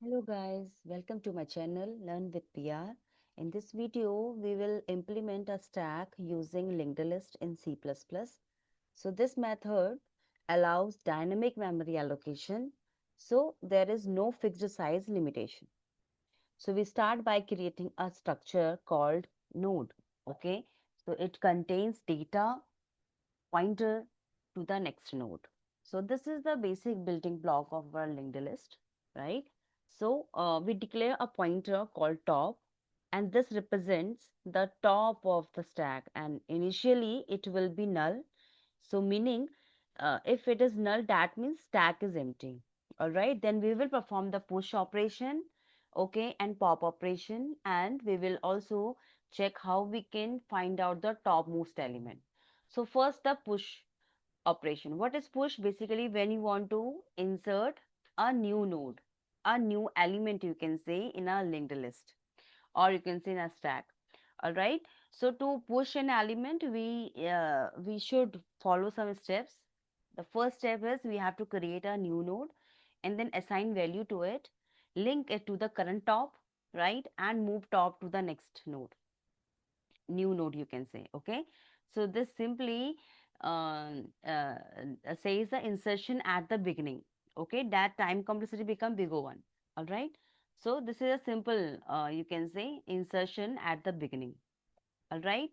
Hello guys, welcome to my channel Learn with PR. In this video, we will implement a stack using linked list in C++. So this method allows dynamic memory allocation. So there is no fixed size limitation. So we start by creating a structure called node. Okay, so it contains data pointer to the next node. So this is the basic building block of our linked list, right? So we declare a pointer called top, and this represents the top of the stack, and initially it will be null. So meaning if it is null, that means stack is empty. All right, then we will perform the push operation, okay, and pop operation, and we will also check how we can find out the topmost element. So first the push operation. What is push? Basically when you want to insert a new node, a new element, you can say, in a linked list, or you can say in a stack. All right, so to push an element, we should follow some steps. The first step is we have to create a new node and then assign value to it, link it to the current top, right, and move top to the next node, new node, you can say. Okay, so this simply uh, uh, says the insertion at the beginning. Okay, that time complexity become bigger one. All right, so this is a simple you can say insertion at the beginning. All right,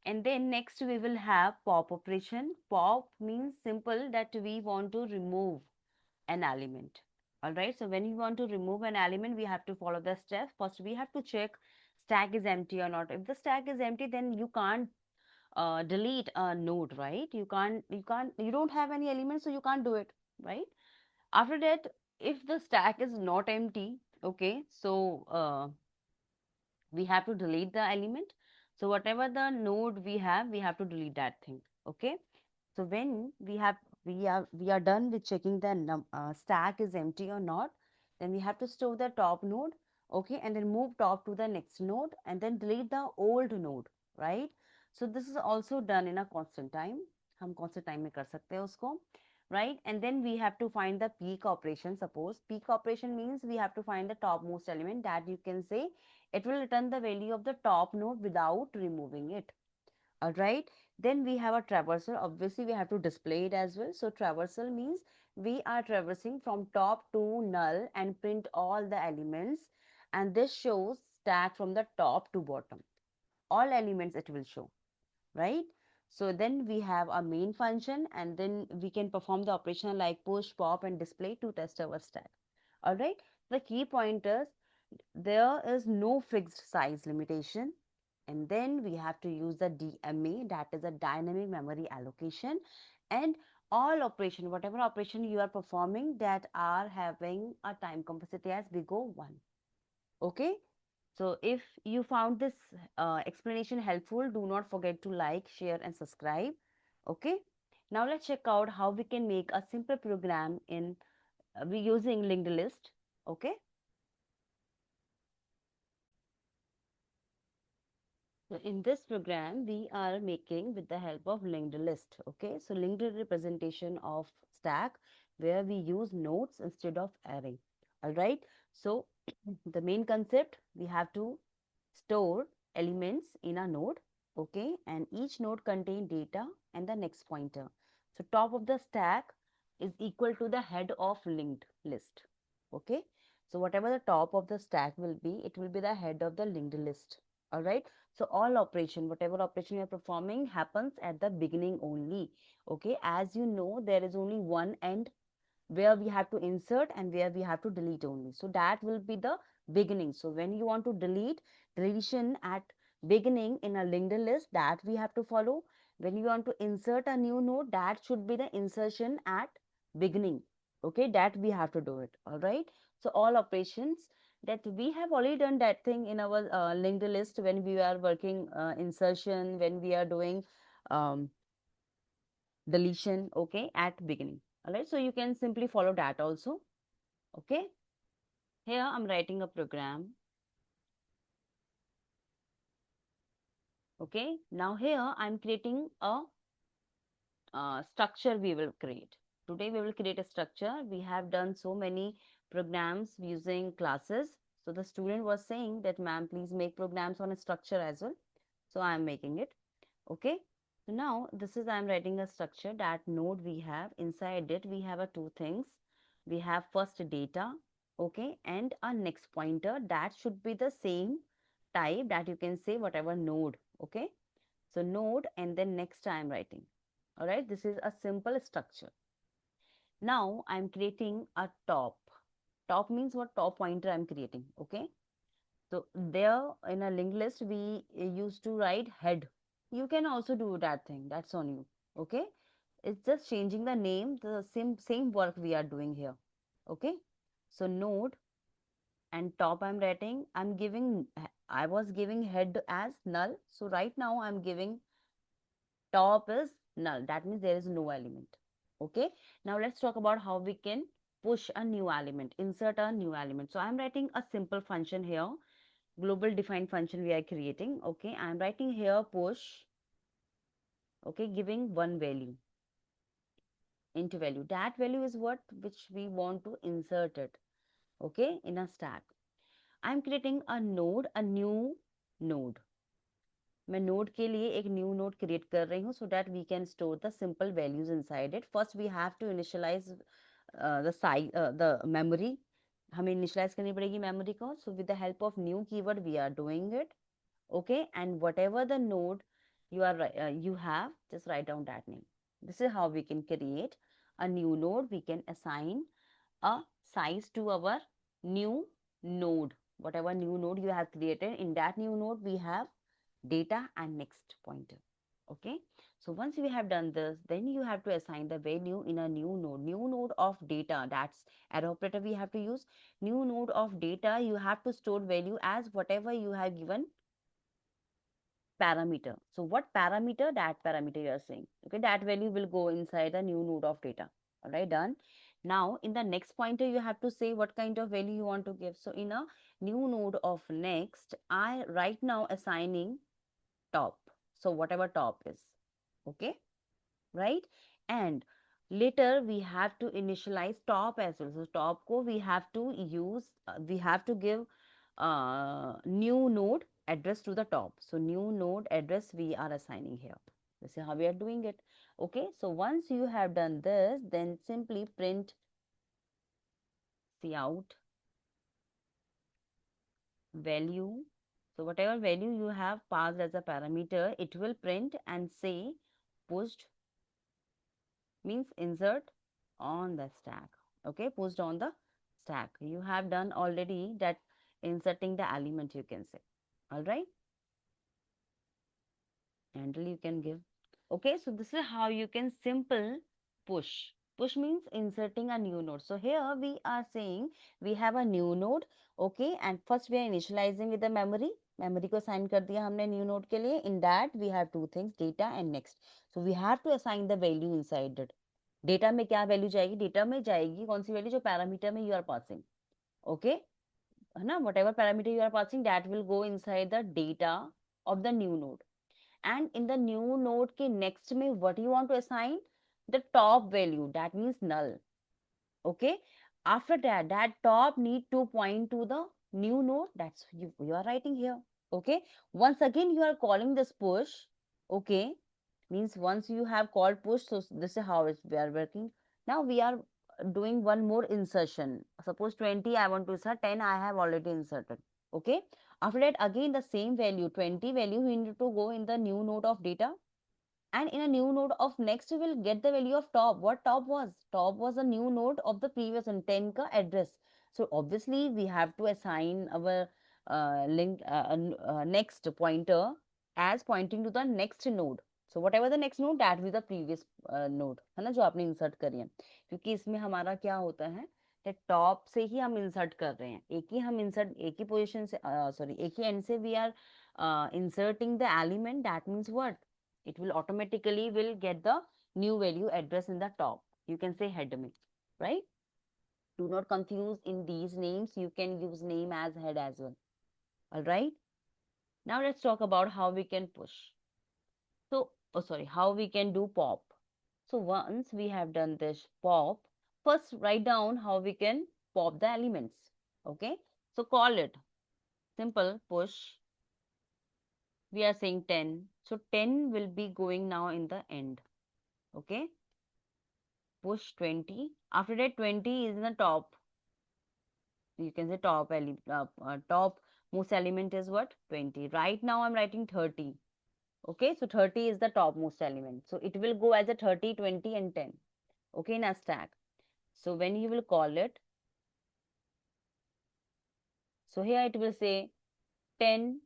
and then next we will have pop operation. Pop means simple that we want to remove an element. All right, so when you want to remove an element, we have to follow the steps. First we have to check stack is empty or not. If the stack is empty, then you can't delete a node, right? You don't have any elements, so you can't do it, right? After that, if the stack is not empty, okay, so we have to delete the element. So whatever the node we have to delete that thing. Okay, so when we are done with checking the stack is empty or not, then we have to store the top node, okay, and then move top to the next node and then delete the old node, right? So this is also done in a constant time. हम constant time में कर सकते हैं उसको, right? And then we have to find the peak operation. Suppose peak operation means we have to find the topmost element, that you can say it will return the value of the top node without removing it. All right, then we have a traversal. Obviously we have to display it as well. So traversal means we are traversing from top to null and print all the elements, and this shows stack from the top to bottom, all elements it will show, right? So then we have a main function, and then we can perform the operation like push, pop, and display to test our stack. All right, the key pointers, there is no fixed size limitation. And then we have to use the DMA, that is a dynamic memory allocation. And all operation, whatever operation you are performing, that are having a time complexity as big O 1. Okay, so if you found this explanation helpful, do not forget to like, share, and subscribe. Okay, now let's check out how we can make a simple program in we using linked list. Okay, so in this program, we are making with the help of linked list. Okay, so linked representation of stack where we use nodes instead of array. All right, so the main concept, we have to store elements in a node. Okay, and each node contain data and the next pointer. So top of the stack is equal to the head of linked list. Okay, so whatever the top of the stack will be, it will be the head of the linked list. All right, so all operation, whatever operation you are performing happens at the beginning only. Okay, as you know, there is only one end where we have to insert and where we have to delete only. So that will be the beginning. So when you want to delete, deletion at beginning in a linked list, that we have to follow. When you want to insert a new node, that should be the insertion at beginning. Okay, that we have to do it. All right, so all operations, that we have already done that thing in our linked list when we are working insertion, when we are doing um, deletion, okay, at beginning. All right, so you can simply follow that also. Okay, here I'm writing a program. Okay, now here I'm creating a structure we will create. Today we will create a structure. We have done so many programs using classes. So the student was saying that, ma'am, please make programs on a structure as well. So I am making it. Okay. So now this is, I am writing a structure. That node we have, inside it we have a two things. We have first data, okay, and a next pointer that should be the same type, that you can say whatever node, okay. So node and then next I am writing. All right, this is a simple structure. Now I am creating a top. Top means what? Top pointer I am creating, okay. So there in a linked list, we used to write head. You can also do that thing. That's on you. Okay. It's just changing the name, the same work we are doing here. Okay. So node and top I'm writing. I was giving head as null. So right now I'm giving top is null. That means there is no element. Okay. Now let's talk about how we can push a new element, insert a new element. So I'm writing a simple function here, global defined function we are creating. Okay, I am writing here push, okay, giving one value into value. That value is what which we want to insert it, okay, in a stack. I am creating a node, a new node. मैं node के लिए एक new node create कर रही हूँ so that we can store the simple values inside it. First we have to initialize the size, the memory. हमें initialize करनी पड़ेगी memory को. So with the help of new keyword we are doing it. Okay, and whatever the node you have, just write down that name. This is how we can create a new node. We can assign a size to our new node. Whatever new node you have created, in that new node we have data and next pointer. Okay, so once we have done this, then you have to assign the value in a new node of data. That's arrow operator we have to use. New node of data, you have to store value as whatever you have given parameter. So what parameter? That parameter you are saying. Okay, that value will go inside the new node of data. All right, done. Now in the next pointer, you have to say what kind of value you want to give. So in a new node of next, I right now assigning top. So whatever top is. Okay, right? And later we have to initialize top as well. So top ko we have to use, we have to give new node address to the top. So new node address we are assigning here. This is how we are doing it. Okay, so once you have done this, then simply print cout value. So whatever value you have passed as a parameter, it will print and say pushed, means insert on the stack. Okay, pushed on the stack. You have done already that inserting the element, you can say. All right, handle you can give. Okay, so this is how you can simple push. Push means inserting a new node. So here we are saying we have a new node. Okay, and first we are initializing with the memory. Memory को assign कर दिया हमने new node के लिए. In that we have two things, data and next. So we have to assign the value inside it. Data में क्या value जाएगी? Data में जाएगी कौन सी वैल्यू? जो पैरामीटर में यू आर पासिंग. ओके, है ना? Whatever parameter you are passing, that will go inside the data of the new node. And in the new node ke next mein what you want to assign? The top value, that means null. Okay, after that, that top need to point to the new node. That's you are writing here. Okay, once again you are calling this push. Okay, means once you have called push, so this is how we are working. Now we are doing one more insertion. Suppose 20 I want to insert, 10 I have already inserted. Okay, after that again the same value, 20 value, we need to go in the new node of data, and in a new node of next we will get the value of top. What top was? Top was a new node of the previous one, 10 ka address. So obviously we have to assign our next pointer as pointing to the next node. So whatever the next node, that will the previous node, है ना, जो आपने insert करी है. क्योंकि इसमें हमारा क्या होता है, टॉप से ही हम इंसर्ट कर रहे हैं. एक ही हम इंसर्ट, एक ही पोजीशन से, सॉरी, एक ही एंड से we are inserting the element. That means what? It will automatically will get the new value address in the top. You can say head me, right? Do not confuse in these names. You can use name as head as well. All right. Now let's talk about how we can push. So, oh sorry, how we can do pop. So once we have done this pop, first write down how we can pop the elements. Okay, so call it simple push. We are saying 10, so 10 will be going now in the end. Okay, push 20. After that, 20 is in the top. You can say top most element is what? 20. Right now I'm writing 30. Okay, so 30 is the topmost element, so it will go as a 30, 20 and 10. Okay, in a stack. So when you will call it, so here it will say 10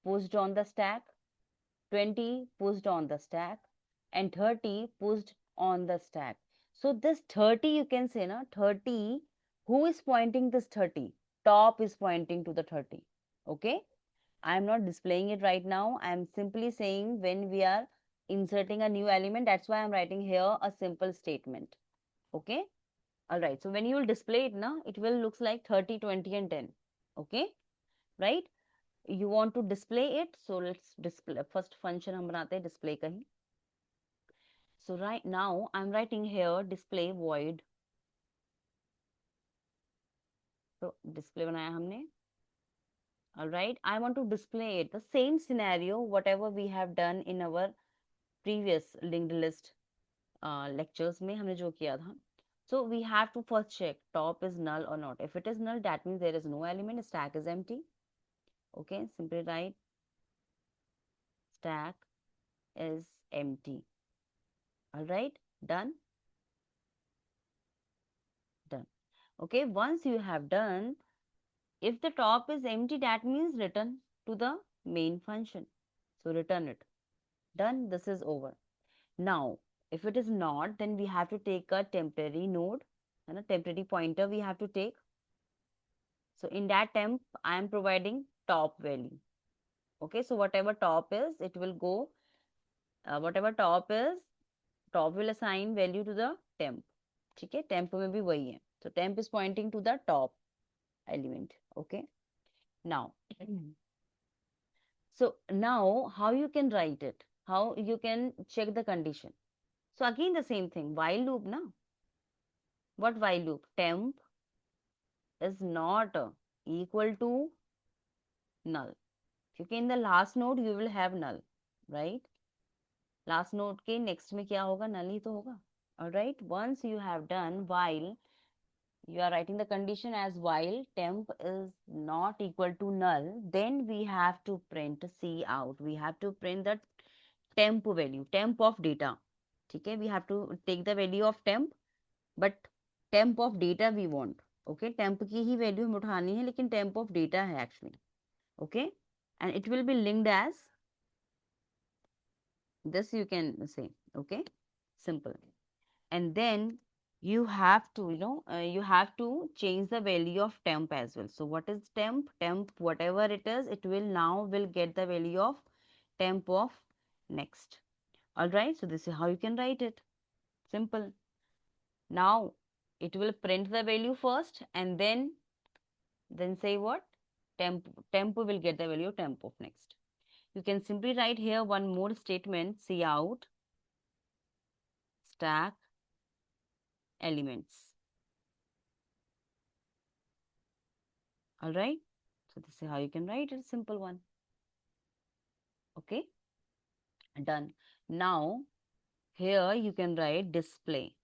pushed on the stack, 20 pushed on the stack, and 30 pushed on the stack. So this 30, you can say, na, 30, who is pointing this 30? Top is pointing to the 30. Okay, I am not displaying it right now. I am simply saying when we are inserting a new element, that's why I'm writing here a simple statement. Okay, all right. So when you will display it, na, it will looks like 30, 20 and 10. Okay, right? You want to display it, so let's display. First function हम बनाते हैं display का ही. So right now I'm writing here display void. So display बनाया हमने. All right, I want to display it the same scenario whatever we have done in our previous linked list lectures में हमने जो किया था. So we have to first check top is null or not. If it is null, that means there is no element, stack is empty. Okay, simply write stack is empty. All right, done. Done. Okay, once you have done, if the top is empty, that means return to the main function. So return it. Done. This is over. Now, if it is not, then we have to take a temporary node and a temporary pointer we have to take. So in that temp, I am providing top value. Okay, so whatever top is, it will go, whatever top is, top will assign value to the temp. ठीक है, temp में भी वही है. So temp is pointing to the top element. Okay, now so now how you can write it, how you can check the condition. So again the same thing, while loop na. What while loop? Temp is not equal to null, क्योंकि in the last node you will have null, right? Last node के next में क्या होगा? Null ही तो होगा. All right, once you have done while, you are writing the condition as while temp is not equal to null, then we have to print C out. We have to print the temp value, temp of data. ठीक है, we have to take the value of temp, but temp of data we want. Okay, temp की ही value हमें उठानी है, लेकिन temp of data है actually. Okay, and it will be linked as this, you can say. Okay, simple. And then you have to, you have to change the value of temp as well. So what is temp? Temp, whatever it is, it will now will get the value of temp of next. All right, so this is how you can write it. Simple. Now it will print the value first and then say what? Temp will get the value of temp of next. You can simply write here one more statement, cout stack elements. All right, so this is how you can write it, simple one. Okay, done. Now here you can write display.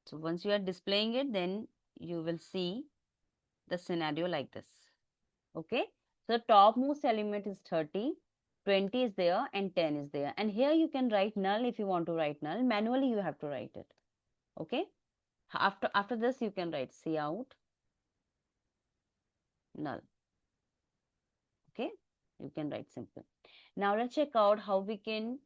So once you are displaying it, then you will see the scenario like this. Okay, so the topmost element is 30, 20 is there and 10 is there, and here you can write null. If you want to write null manually, you have to write it. Okay, after this you can write cout null. Okay, you can write simple. Now let's check out how we can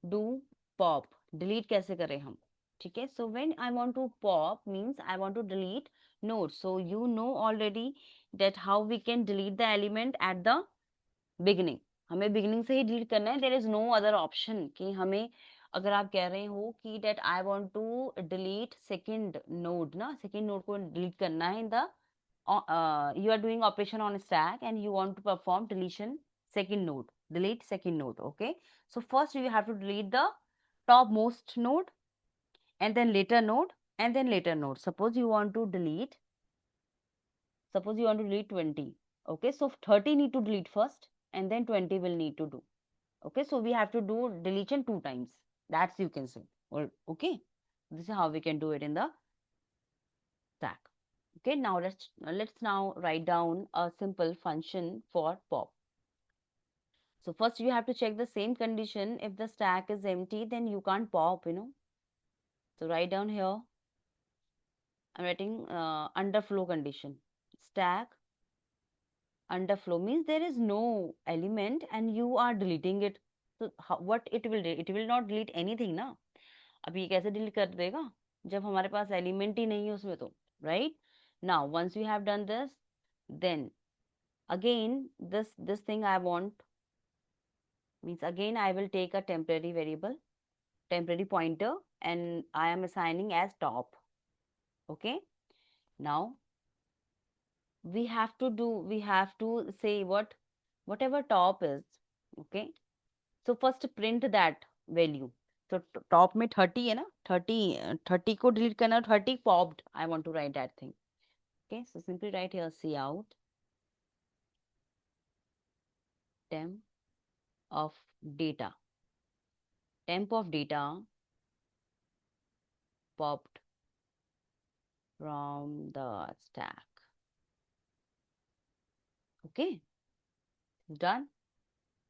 do pop. Delete कैसे करें हम? ठीक है, so when I want to pop means I want to delete node. So you know already that how we can delete the element at the beginning. हमें beginning से ही delete करना है. There is no other option कि हमें, अगर आप कह रहे हो कि that I want to delete second node ना, second node को delete करना है in the you are doing operation on stack and you want to perform deletion second node, delete second node. Okay, so first you have to delete the topmost node and then later node and then later node. Suppose you want to delete 20. Okay, so 30 need to delete first and then 20 will need to do. Okay, so we have to do deletion 2 times. That's you can say. Or okay, this is how we can do it in the stack. Okay, now let's now write down a simple function for pop. So first you have to check the same condition. If the stack is empty, then you can't pop, So write down here. I'm writing underflow condition. Stack underflow means there is no element and you are deleting it. So what it will do? It will not delete anything, ना. अब ये कैसे delete कर देगा जब हमारे पास element ही नहीं है उसमें तो, right? Now once we have done this, then again this thing I want means again I will take a temporary variable, temporary pointer, and I am assigning as top. Okay, now we have to say whatever top is. Okay, so first print that value. So top में 30 है ना, 30 को delete करना, 30 popped. I want to write that thing. Okay, so simply write here cout temp of data. Temp of data popped from the stack. Okay, done.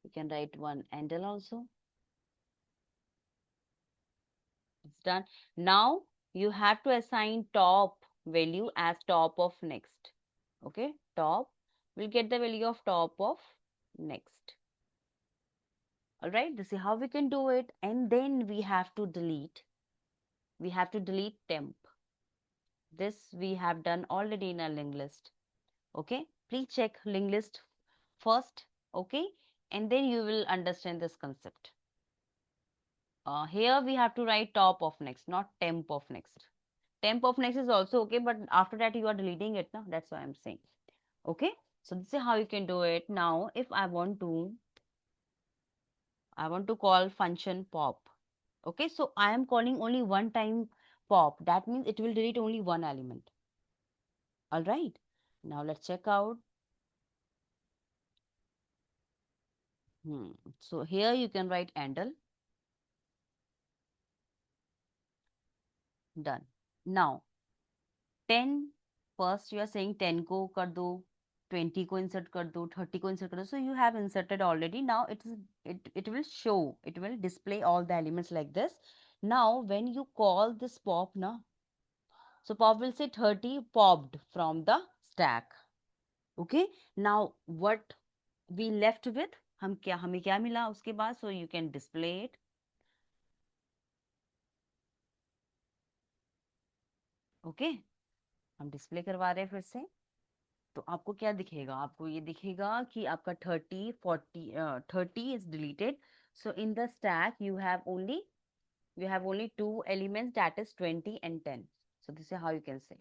You can write one handle also. It's done. Now you have to assign top value as top of next. Okay, top will get the value of top of next. All right, this is how we can do it. And then we have to delete. We have to delete temp. This we have done already in our linked list. Okay, please check linked list first. Okay, and then you will understand this concept. Here we have to write top of next, not temp of next. Temp of next is also okay, but after that you are deleting it now. That's why I'm saying. Okay, so this is how you can do it. Now if I want to call function pop. Okay, so I am calling only one time pop. That means it will delete only one element. All right, now let's check out. So here you can write handle. Done. Now 10, first you are saying 10 को कर दो, 20 को insert कर दो, 30 को insert कर दो. So you have inserted already. Now it will show, it will display all the elements like this. Now when you call this pop na, so pop will say 30 popped from the stack. Okay, now what we left with, हमें क्या मिला उसके बाद, so you can display it. Okay, हम display करवा रहे हैं फिर से. तो आपको क्या दिखेगा, आपको ये दिखेगा कि आपका 30 is deleted. So in the stack you have only two elements, that is 20 and 10. So this is how you can say.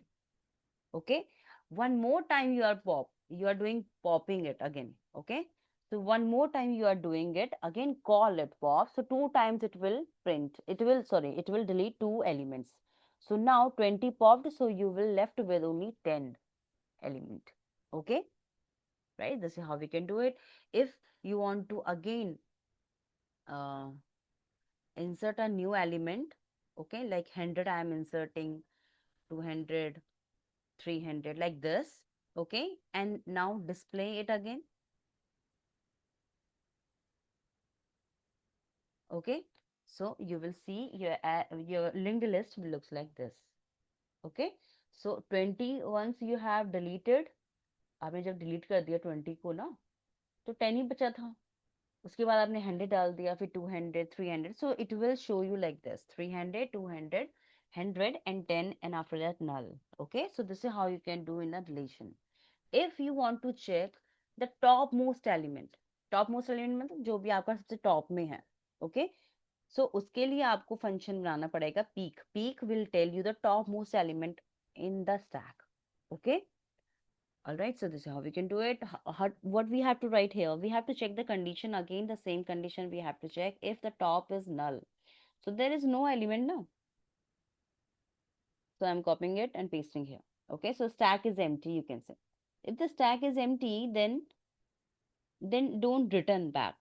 Okay, one more time you are doing popping it again. Okay, so one more time you are doing it again, call it pop. So two times it will delete two elements. So now 20 popped, so you will left with only 10 element. Okay, right, this is how we can do it. If you want to again insert a new element, okay, like 100 I am inserting, 200, 300 like this. Okay, and now display it again. Okay, so you will see your linked list looks like this. Okay, so 20 once you have deleted, आपने जब delete कर दिया 20 को ना, तो 10 ही बचा था. उसके बाद आपने 100 डाल दिया, फिर 200, 300. So it will show you like this: 300, 200, 100 and 10, and after that null. Okay, so this is how you can do in a deletion. If you want to check the topmost element मतलब जो भी आपका सबसे top में है. Okay, so उसके लिए आपको फंक्शन बनाना पड़ेगा peek will tell you the topmost element in the stack. Okay, all right, so this is how we can do it. What we have to write here, we have to check the condition again, the same condition we have to check. If the top is null, so there is no element now. So I'm copying it and pasting here. Okay, so stack is empty, you can say. If the stack is empty, then don't return back.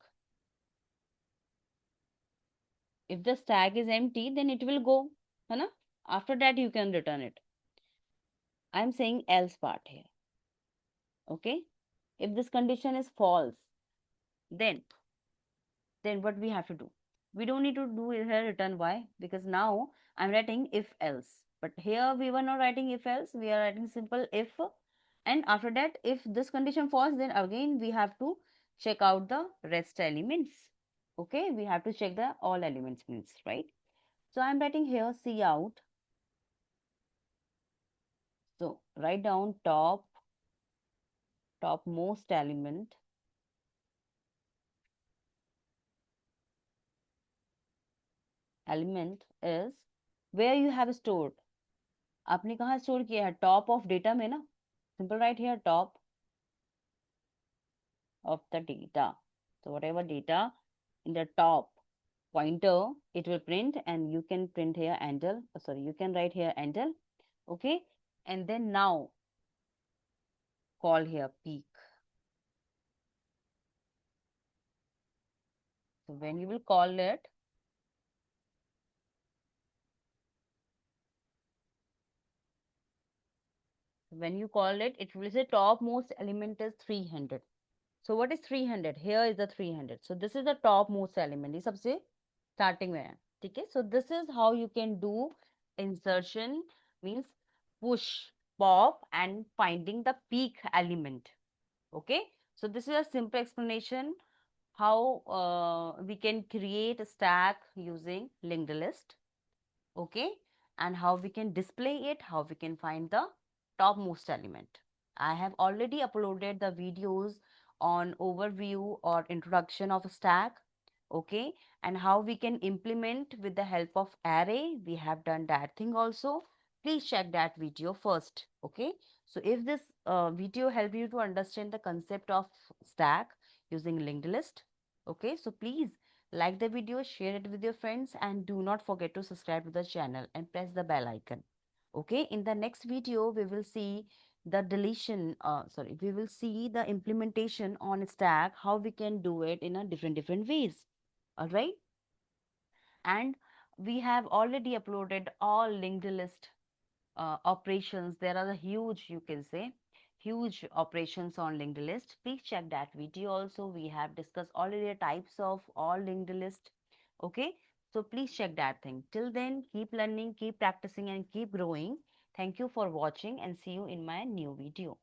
If the stack is empty, then it will go. है ना? After that, you can return it. I'm saying else part here. Okay. If this condition is false, then what we have to do? We don't need to do here return y, because now I'm writing if else. But here we were not writing if else, we are writing simple if, and after that if this condition false, then again we have to check out the rest elements. Okay, we have to check the all elements means, right? So I'm writing here cout. So write down topmost element is where you have stored. आपने कहाँ store किया है? Top of data में ना. Simple right here top of the data. So whatever data in the top pointer, it will print, and you can print here handle. Sorry, you can write here handle. Okay, and then now call here peak. So when you will call it, it will say topmost element is 300. So what is 300? Here is the 300. So this is the topmost element. ये सबसे starting में है. ठीक है? So this is how you can do insertion, means push, pop, and finding the peak element. Okay? So this is a simple explanation how we can create a stack using linked list. Okay, and how we can display it, how we can find the topmost element. I have already uploaded the videos on overview or introduction of a stack. Okay, and how we can implement with the help of array. We have done that thing also. Please check that video first. Okay, so if this video helped you to understand the concept of stack using linked list, okay, so please like the video, share it with your friends, and do not forget to subscribe to the channel and press the bell icon. Okay, in the next video, we will see the we will see the implementation on stack, how we can do it in a different ways. All right. And we have already uploaded all linked list operations. There are a huge, you can say, huge operations on linked list. Please check that video also. We have discussed already the types of all linked list. Okay, so please check that thing. Till then, keep learning, keep practicing, and keep growing. Thank you for watching, and see you in my new video.